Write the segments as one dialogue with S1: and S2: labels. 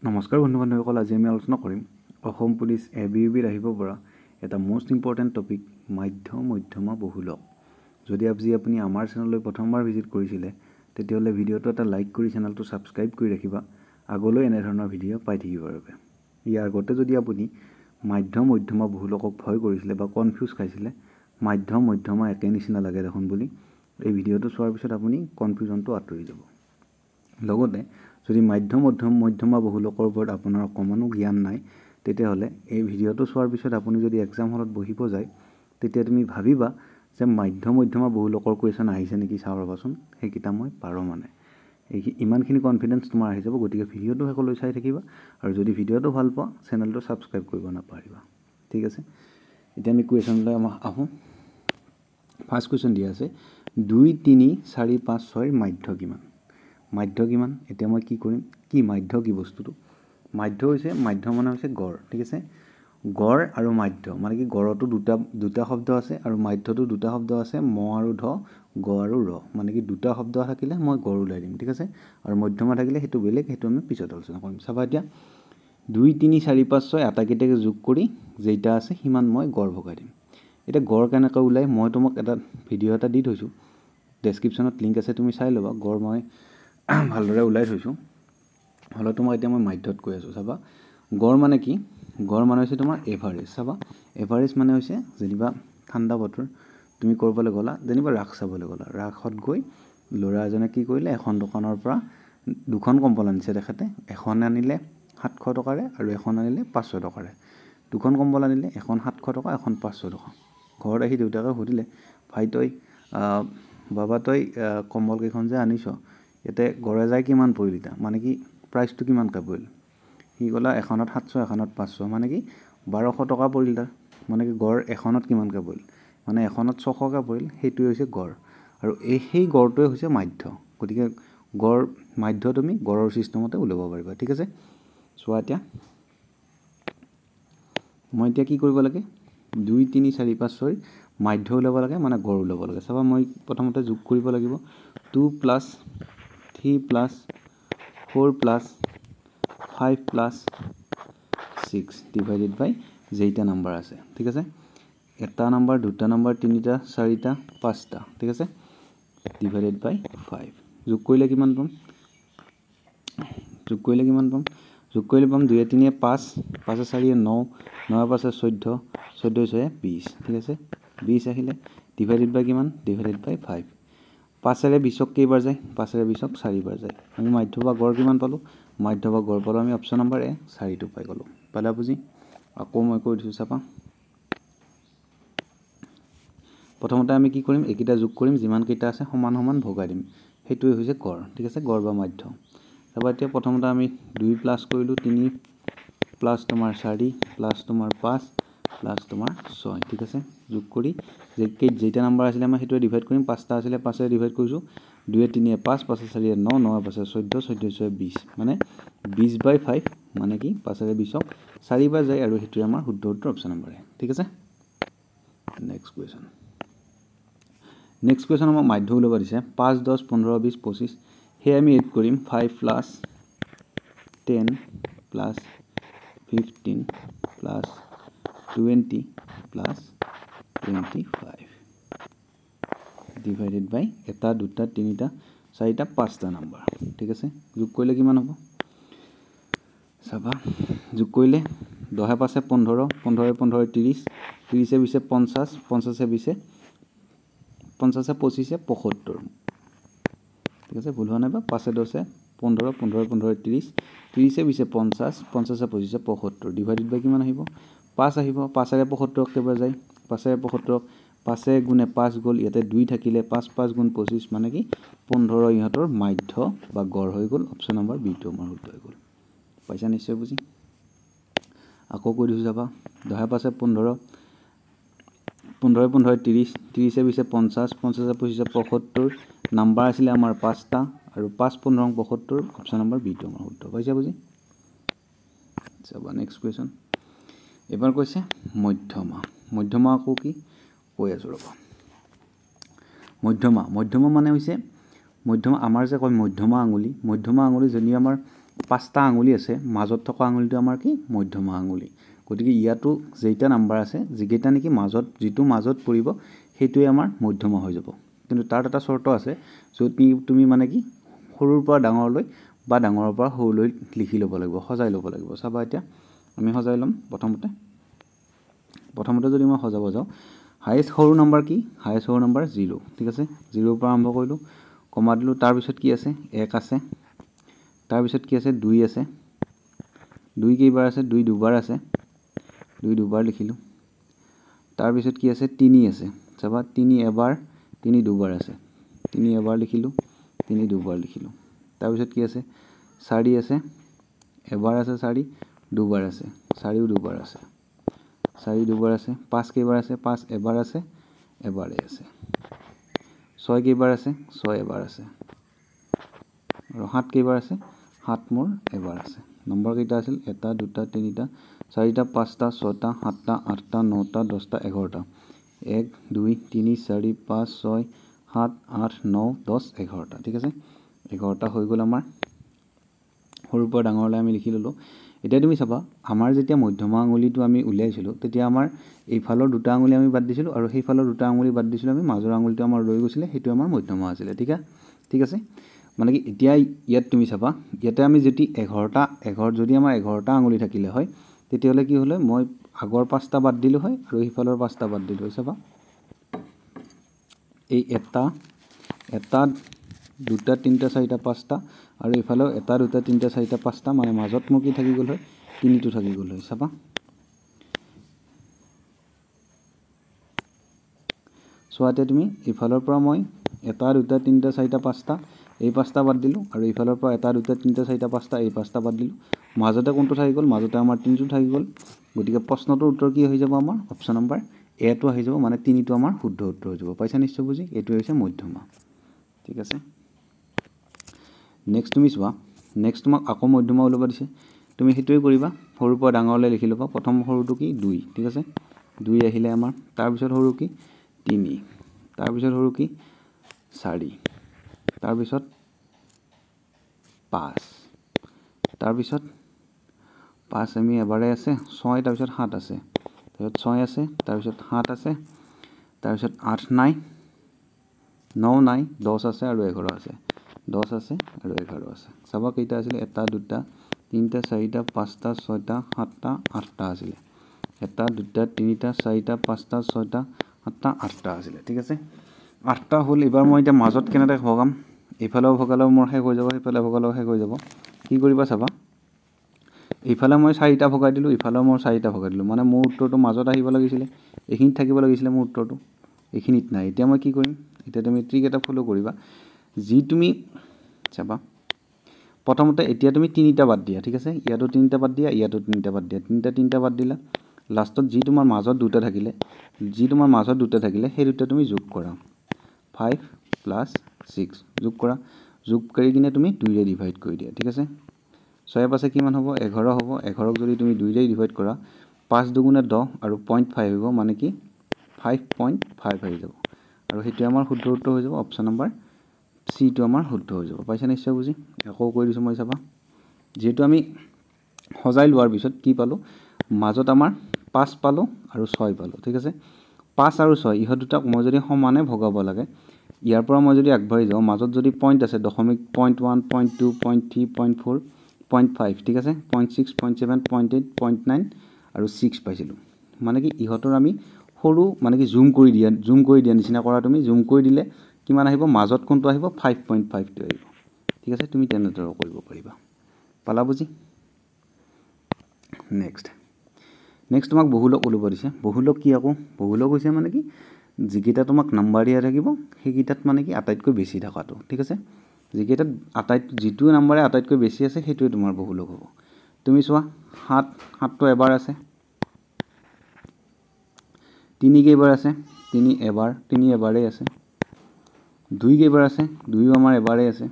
S1: নমস্কাৰ বন্ধু বান্ধৱীসকল, আজি আমি আলোচনা কৰিম অসম পুলিচ ABUBত আহিব পৰা এটা মোষ্ট ইম্পৰ্টেণ্ট টপিক মধ্যমা বহুলক। যদি আপুনি আমাৰ চেনেললৈ প্ৰথমবাৰ ভিজিট কৰিছিলে তেতিয়াহ'লে ভিডিঅ'টো এটা লাইক কৰি চেনেলটো ছাবস্ক্ৰাইব কৰি ৰাখিবা আগলৈ এনেধৰণৰ ভিডিঅ' পাই থাকিবৰ বাবে। ইয়াৰ আগতে যদি আপুনি মধ্যমা বহুলকক ভয় কৰিছিলে বা কনফিউজ খাইছিলে মধ্যমা একে নিচিনা লাগে দেখোন বুলি, এই ভিডিঅ'টো চোৱাৰ পিছত আপুনি কনফিউজনটো আঁতৰি যাব। লগতে যদি মধ্যমা বহুলকৰ ওপৰত আপোনাৰ অকণমানো জ্ঞান নাই তেতিয়াহ'লে এই ভিডিঅ'টো চোৱাৰ পিছত আপুনি যদি এক্সাম হলত বহিব যায় তেতিয়া তুমি ভাবিবা যে মধ্যমা বহুলকৰ কুৱেশ্যন আহিছে নেকি, চাওঁ ৰ'বাচোন, সেইকেইটা মই পাৰোঁ মানে ইমানখিনি কনফিডেঞ্চ তোমাৰ আহি যাব। গতিকে ভিডিঅ'টো শেষলৈ চাই থাকিবা আৰু যদি ভিডিঅ'টো ভাল পোৱা চেনেলটো ছাবস্ক্ৰাইব কৰিব নাপাহৰিবা। ঠিক আছে, এতিয়া আমি কুৱেশ্যনলৈ আহোঁ। ফাৰ্ষ্ট কুৱেশ্যন দিয়া আছে 2, 3, 4, 5, 6 মাধ্য কিমান? মাধ্য কিমান? এতিয়া মই কি কৰিম, মাধ্য কি বস্তুটো? মাধ্য মানে হৈছে গড়। ঠিক আছে, গড় আৰু মাধ্য মানে কি, গড়তো দুটা শব্দ আছে আৰু মাধ্যতো দুটা শব্দ আছে, ম আৰু ধ, গ আৰু ৰ, মানে কি দুটা শব্দ থাকিলে মই গড় ওলাই দিম। ঠিক আছে, আৰু মধ্যমা থাকিলে সেইটো বেলেগ, সেইটো আমি পিছত আলোচনা কৰিম। চাবা এতিয়া 2, 3, 4, 5, 6 আটাইকেইটাকে যোগ কৰি যেইটা আছে সিমান মই গড় ভগাই দিম। এতিয়া গড় কেনেকৈ ওলাই মই তোমাক এটা ভিডিঅ' এটা দি থৈছোঁ, ডেছক্ৰিপশ্যনত লিংক আছে, তুমি চাই ল'বা। গড় মই ভালদৰে ওলাই থৈছোঁ। হ'লেও তোমাক এতিয়া মই মাধ্যত কৈ আছোঁ। চাবা গড় মানে কি, গড় মানে হৈছে তোমাৰ এভাৰেজ। চাবা এভাৰেজ মানে হৈছে যেনিবা ঠাণ্ডা বতৰ তুমি ক'ৰবালৈ গ'লা, যেনিবা ৰাস চাবলৈ গ'লা, ৰাসত গৈ ল'ৰা এজনে কি কৰিলে, এখন দোকানৰ পৰা দুখন কম্বল আনিছে তেখেতে। এখন আনিলে 700 টকাৰে আৰু এখন আনিলে 500 টকাৰে। দুখন কম্বল আনিলে, এখন 700 টকা, এখন 500 টকা। ঘৰত আহি দেউতাকে সুধিলে, ভাই বাবা তই কম্বল কেইখন যে আনিছ ইয়াতে গড়ে যায় কিমান পৰিল, এতিয়া মানে কি প্ৰাইচটো কিমানকৈ পৰিল? সি ক'লা এখনত 700, এখনত 500, মানে কি 1200 টকা পৰিল তাৰ। মানে কি গড় এখনত কিমানকৈ পৰিল, মানে এখনত 600কৈ পৰিল, সেইটোৱে হৈছে গড়। আৰু সেই গড়টোৱে হৈছে মাধ্য। গতিকে মাধ্য তুমি গড়ৰ ছিষ্টেমতে উলিয়াব পাৰিবা। ঠিক আছে, চোৱা এতিয়া মই এতিয়া কি কৰিব লাগে, 2, 3, 4, 5, 6 মাধ্য ওলাব লাগে, মানে গড় ওলাব লাগে। চাবা মই প্ৰথমতে যোগ কৰিব লাগিব 2 + 3 + 4 + 5 + 6 ডিভাইডেড বাই যেইটা নাম্বাৰ আছে। ঠিক আছে, এটা নাম্বাৰ, দুটা নাম্বাৰ, তিনিটা, চাৰিটা, পাঁচটা। ঠিক আছে, ডিভাইডেড বাই 5 যোগ কৰিলে কিমান পাম? যোগ কৰিলে 2 × 3 = 5, 5 × 4 = 9, 9 × 5 = 14, 14 × 6 = 20। ঠিক আছে, 20 আহিলে ডিভাইডেড বাই কিমান? ডিভাইডেড বাই 5। 5ৰে 20ক কেইবাৰ যায়? 5ৰে 20ক 4বাৰ যায়। আমি মাধ্য বা গড় কিমান পালোঁ? মাধ্য বা গড় পালোঁ আমি অপশ্যন নম্বৰ এ 4টো পাই গ'লোঁ। পালা বুজি? আকৌ মই কৈ দিছোঁ, চাবা প্ৰথমতে আমি কি কৰিম, এইকেইটা যোগ কৰিম, যিমানকেইটা আছে সমান সমান ভগাই দিম, সেইটোৱে হৈছে গড়। ঠিক আছে, গড় বা মাধ্য। তাৰপৰা এতিয়া প্ৰথমতে আমি 2 প্লাছ কৰিলোঁ, 3 প্লাছ তোমাৰ 4 প্লাছ তোমাৰ 5 প্লাছ তোমাৰ 6। ঠিক আছে, যোগ কৰি যেইটা নাম্বাৰ আছিলে আমাৰ সেইটোৱে ডিভাইড কৰিম। 5টা আছিলে 5ৰে ডিভাইড কৰিছোঁ, 2 × 3 = 5, 5 × 4 = 9, 9 × 5 = 14, 14 × 6 = 20, মানে 20/5, মানে কি 5ৰে 20ক 4বাৰ যায়, আৰু সেইটোৱে আমাৰ শুদ্ধ উত্তৰ অপশ্যন নম্বৰ এ। ঠিক আছে, নেক্সট কুৱেশ্যন আমাক মাধ্য ওলাব দিছে 5, 10, 15, 20, 25। সেয়ে আমি এড কৰিম 5 + 10 + 15 + 20 + 25 ডিভাইডেড বাই এটা, দুটা, তিনিটা, চাৰিটা, পাঁচটা নাম্বাৰ। ঠিক আছে, যোগ কৰিলে কিমান হ'ব? চাবা যোগ কৰিলে 10 × 5 = 15, 15 × 15 = 30, 30 × 20 = 50, 50 × 20 50 × 25 = 75। ঠিক আছে, ভুল হোৱা নাই বা? 5 × 10 = 15, 15 × 15 = 30, 30 × 20 = 50, 50 × 25 = 75 ডিভাইডেড বাই কিমান আহিব? 5 আহিব। 5ৰে 75ক কেইবাৰ যায়? 5ৰে 75ক 5 × 5 গ'ল, ইয়াতে 2 থাকিলে 5, 5 × 25, মানে কি 15 ইহঁতৰ মাধ্য বা গড় হৈ গ'ল। অপশ্যন নম্বৰ বিটো আমাৰ শুদ্ধ হৈ গ'ল। পাইছা নিশ্চয় বুজি? আকৌ কৈ দিছোঁ, চাবা 10 × 5 = 15, 15 × 15 = 30, 30 × 20 = 50, 50 × 25 = 75 নাম্বাৰ আছিলে আমাৰ 5টা, আৰু 5, 15 × 75, অপশ্যন নম্বৰ বিটো আমাৰ শুদ্ধ। পাইছা বুজি? চাবা নেক্সট কুৱেশ্যন। এবাৰ কৈছে মধ্যমা আকৌ কি কৈ আছোঁ ৰ'বা। মধ্যমা মানে হৈছে আমাৰ যে কয় মধ্যমা আঙুলি যদি আমাৰ 5টা আঙুলি আছে, মাজত থকা আঙুলিটো আমাৰ কি মধ্যমা আঙুলি। গতিকে ইয়াতো যেইটা নাম্বাৰ আছে যিকেইটা নেকি মাজত যিটো মাজত পৰিব সেইটোৱে আমাৰ মধ্যমা হৈ যাব। কিন্তু তাত এটা চৰ্ত আছে, য'ত তুমি মানে কি সৰুৰ পৰা ডাঙৰলৈ বা ডাঙৰৰ পৰা সৰুলৈ লিখি ল'ব লাগিব, সজাই ল'ব লাগিব। চাবা এতিয়া আমি সজাই ল'ম। প্ৰথমতে যদি মই সজাব যাওঁ, হায়েষ্ট সৰু নাম্বাৰ কি? হায়েষ্ট সৰু নাম্বাৰ 0, ঠিক আছে। 0ৰ পৰা আৰম্ভ কৰিলোঁ, কমা দিলোঁ। তাৰপিছত কি আছে? 1 আছে। তাৰপিছত কি আছে? 2 আছে। 2 কেইবাৰ আছে? 2 দুবাৰ আছে। 2 দুবাৰ লিখিলোঁ। তাৰপিছত কি আছে? 3 আছে। চাবা 3 এবাৰ, 3 দুবাৰ আছে। 3 এবাৰ লিখিলোঁ, 3 দুবাৰ লিখিলোঁ। তাৰপিছত কি আছে? 4 আছে। এবাৰ আছে 4, দুবাৰ আছে। 4ও দুবাৰ আছে। 4 দুবাৰ আছে। 5 কেইবাৰ আছে? 5 এবাৰ আছে, এবাৰেই আছে। 6 কেইবাৰ আছে? 6 এবাৰ আছে। আৰু 7 কেইবাৰ আছে? 7 মোৰ এবাৰ আছে। নম্বৰ কেইটা আছিল? 1 2 3 4 5 6 7 8 9 10 11টা। 1 2 3 4 5 6 7 8 9 10 11টা, ঠিক আছে। 11টা হৈ গ'ল আমাৰ। সৰুৰ পৰা ডাঙৰলৈ আমি লিখি ল'লোঁ। এতিয়া তুমি চাবা, আমাৰ যেতিয়া মধ্যমা আঙুলিটো আমি উলিয়াইছিলোঁ তেতিয়া আমাৰ এইফালৰ 2টা আঙুলি আমি বাদ দিছিলোঁ আৰু সেইফালৰ 2টা আঙুলি বাদ দিছিলোঁ আমি। মাজৰ আঙুলিটো আমাৰ ৰৈ গৈছিলে, সেইটো আমাৰ মধ্যমা আছিলে, ঠিক আছে। মানে কি এতিয়া ইয়াত তুমি চাবা, ইয়াতে আমি যদি যদি আমাৰ 11টা আঙুলি থাকিলে হয় তেতিয়াহ'লে কি হ'লে, মই আগৰ 5টা বাদ দিলোঁ হয় আৰু সিফালৰ 5টা বাদ দিলোঁ হয়। চাবা এই 1 2 3 4 5টা আৰু এইফালেও 1 2 3 4 5টা, মানে মাজত মোৰ কি থাকি গ'ল হয়? 3টো থাকি গ'ল হয়। চাবা চোৱাতে তুমি ইফালৰ পৰা মই 1 2 3 4 5টা এই 5টা বাদ দিলোঁ আৰু ইফালৰ পৰা 1 2 3 4 5টা এই 5টা বাদ দিলোঁ। মাজতে কোনটো থাকি গ'ল? মাজতে আমাৰ 3টো থাকি গ'ল। গতিকে প্ৰশ্নটোৰ উত্তৰ কি হৈ যাব? আমাৰ অপশ্যন নম্বৰ এটো আহি যাব, মানে 3টো আমাৰ শুদ্ধ উত্তৰ হৈ যাব। পাইছা নিশ্চয় বুজি? এইটো হৈছে মধ্যমা, ঠিক আছে। নেক্সট তুমি চোৱা, নেক্সট তোমাক আকৌ মধ্যমা ওলাব দিছে, তুমি সেইটোৱে কৰিবা। সৰুৰ পৰা ডাঙৰলৈ লিখি ল'বা। প্ৰথম সৰুটো কি? 2, ঠিক আছে। 2 আহিলে আমাৰ। তাৰপিছত সৰু কি? 3। তাৰপিছত সৰু কি? 4। তাৰপিছত 5। তাৰপিছত 5 আমি এবাৰে আছে। 6, তাৰপিছত 7 আছে। তাৰপিছত 6 আছে, তাৰপিছত 7 আছে, তাৰপিছত 8 নাই, 9 নাই, 10 আছে আৰু 11 আছে। 10 আছে আৰু 11 আছে। চাবা কেইটা আছিলে? 1 2 3 4 5 6 7 8টা আছিলে। 1 2 3 4 5 6 7 8টা আছিলে, ঠিক আছে। 8টা হ'ল। এইবাৰ মই এতিয়া মাজত কেনেদৰে ভগাম? এইফালেও ভগালেও মোৰ শেষ হৈ যাব, সেইফালে ভগালেও শেষ হৈ যাব। কি কৰিবা চাবা, এইফালে মই 4টা ভগাই দিলোঁ, ইফালেও মই 4টা ভগাই দিলোঁ। মানে মোৰ উত্তৰটো মাজত আহিব লাগিছিলে, এইখিনিত থাকিব লাগিছিলে মোৰ উত্তৰটো, এইখিনিত নাই। এতিয়া মই কি কৰিম? এতিয়া তুমি ট্ৰিক এটা ফ'ল' কৰিবা। যি তুমি চাবা, প্ৰথমতে এতিয়া তুমি 3টা বাদ দিয়া, ঠিক আছে। ইয়াতো 3টা বাদ দিয়া, ইয়াতো 3টা বাদ দিয়া। 3টা বাদ দিলা। লাষ্টত যি তোমাৰ মাজত 2টা থাকিলে, সেই 2টা তুমি যোগ কৰা। 5 + 6 যোগ কৰা। যোগ কৰি কিনে তুমি 2ৰে ডিভাইড কৰি দিয়া, ঠিক আছে। 6 পাছে কিমান হ'ব? 11 হ'ব। 11ক যদি তুমি 2ৰে ডিভাইড কৰা, 5 দুগুণে 10 আৰু 0.5 হ'ব, মানে কি 5.5 হৈ যাব। আৰু সেইটোৱে আমাৰ শুদ্ধ উত্তৰ হৈ যাব। অপশ্যন নম্বৰ চিটো আমাৰ শুদ্ধ হৈ যাব। পাইছা নিশ্চয় বুজি? আকৌ কৈ দিছোঁ মই। চাবা, যিহেতু আমি সজাই লোৱাৰ পিছত কি পালোঁ? মাজত আমাৰ 5 পালোঁ আৰু 6 পালোঁ, ঠিক আছে। 5 আৰু 6 ইহঁত দুটাক মই যদি সমানে ভগাব লাগে, ইয়াৰ পৰা মই যদি আগবাঢ়ি যাওঁ, মাজত যদি পইণ্ট আছে, দশমিক 0.1 0.2 0.3 0.4 0.5, ঠিক আছে। 0.6 0.7 0.8 0.9 আৰু 6 পাইছিলোঁ। মানে কি ইহঁতৰ আমি সৰু, মানে কি জুম কৰি দিয়া নিচিনা কৰা। তুমি জুম কৰি দিলে কিমান আহিব? মাজত কোনটো আহিব? 5.5টো আহিব, ঠিক আছে। তুমি তেনেদৰে কৰিব পাৰিবা। পালা বুজি? নেক্সট তোমাক বহুলক ওলাব দিছে। বহুলক কি আকৌ? বহুলক হৈছে মানে কি, যিকেইটা তোমাক নাম্বাৰ দিয়া থাকিব সেইকেইটাত মানে কি আটাইতকৈ বেছি থকাটো, ঠিক আছে। যিকেইটাত যিটো নাম্বাৰে আটাইতকৈ বেছি আছে সেইটোৱে তোমাৰ বহুলক হ'ব। তুমি চোৱা, 7টো এবাৰ আছে। 3 কেইবাৰ আছে? 3 এবাৰ, 3 এবাৰেই আছে। 2 কেইবাৰ আছে? 2ও আমাৰ এবাৰেই আছে।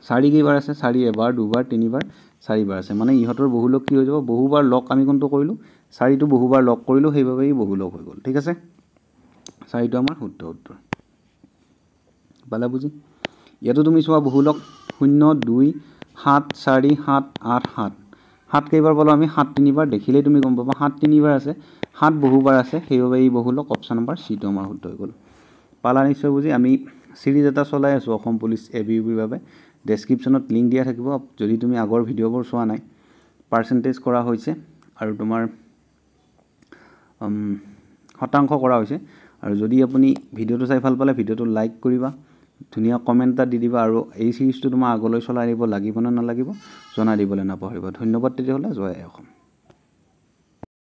S1: 4 কেইবাৰ আছে? 4 এবাৰ, দুবাৰ, 3বাৰ, 4বাৰ আছে। মানে ইহঁতৰ বহুলক কি হৈ যাব? বহুবাৰ লগ আমি কোনটো কৰিলোঁ? 4টো বহুবাৰ লগ কৰিলোঁ, সেইবাবে ই বহুলক হৈ গ'ল, ঠিক আছে। 4টো আমাৰ শুদ্ধ উত্তৰ। পালা বুজি? ইয়াতো তুমি চোৱা, বহুলক 0 2 7 4 7 8 7 7 কেইবাৰ পালো আমি 7 তিনিবাৰ দেখিলেই তুমি গম পাবা 7 তিনিবাৰ আছে 7 বহুবাৰ আছে সেইবাবে এই বহুলক অপচন নম্বৰ সি টো আমাৰ শুদ্ধ হৈ গ'ল পালা নিশ্চয় বুজি আমি সিৰিজ এটা চলাই আছো অসম পুলিচ এবিইউবিৰ বাবে ডেসক্ৰিপচনত লিংক দিয়া থাকিব যদি তুমি আগৰ ভিডিঅ'বোৰ চোৱা নাই পাৰ্চেন্টেজ কৰা হৈছে আৰু তোমাৰ শতাংশ কৰা হৈছে আৰু যদি আপুনি ভিডিঅ'টো চাই ভাল পালে ভিডিঅ'টো লাইক কৰিবা ধুনীয়া কমেন্ট এটা দি দিবা আৰু এই সিৰিজটো তোমাৰ আগলৈ চলাই নিব লাগিব না নালাগিব জনাই দিবলৈ নাপাহৰিবা ধন্যবাদ তেতিয়াহ'লে জয় অসম।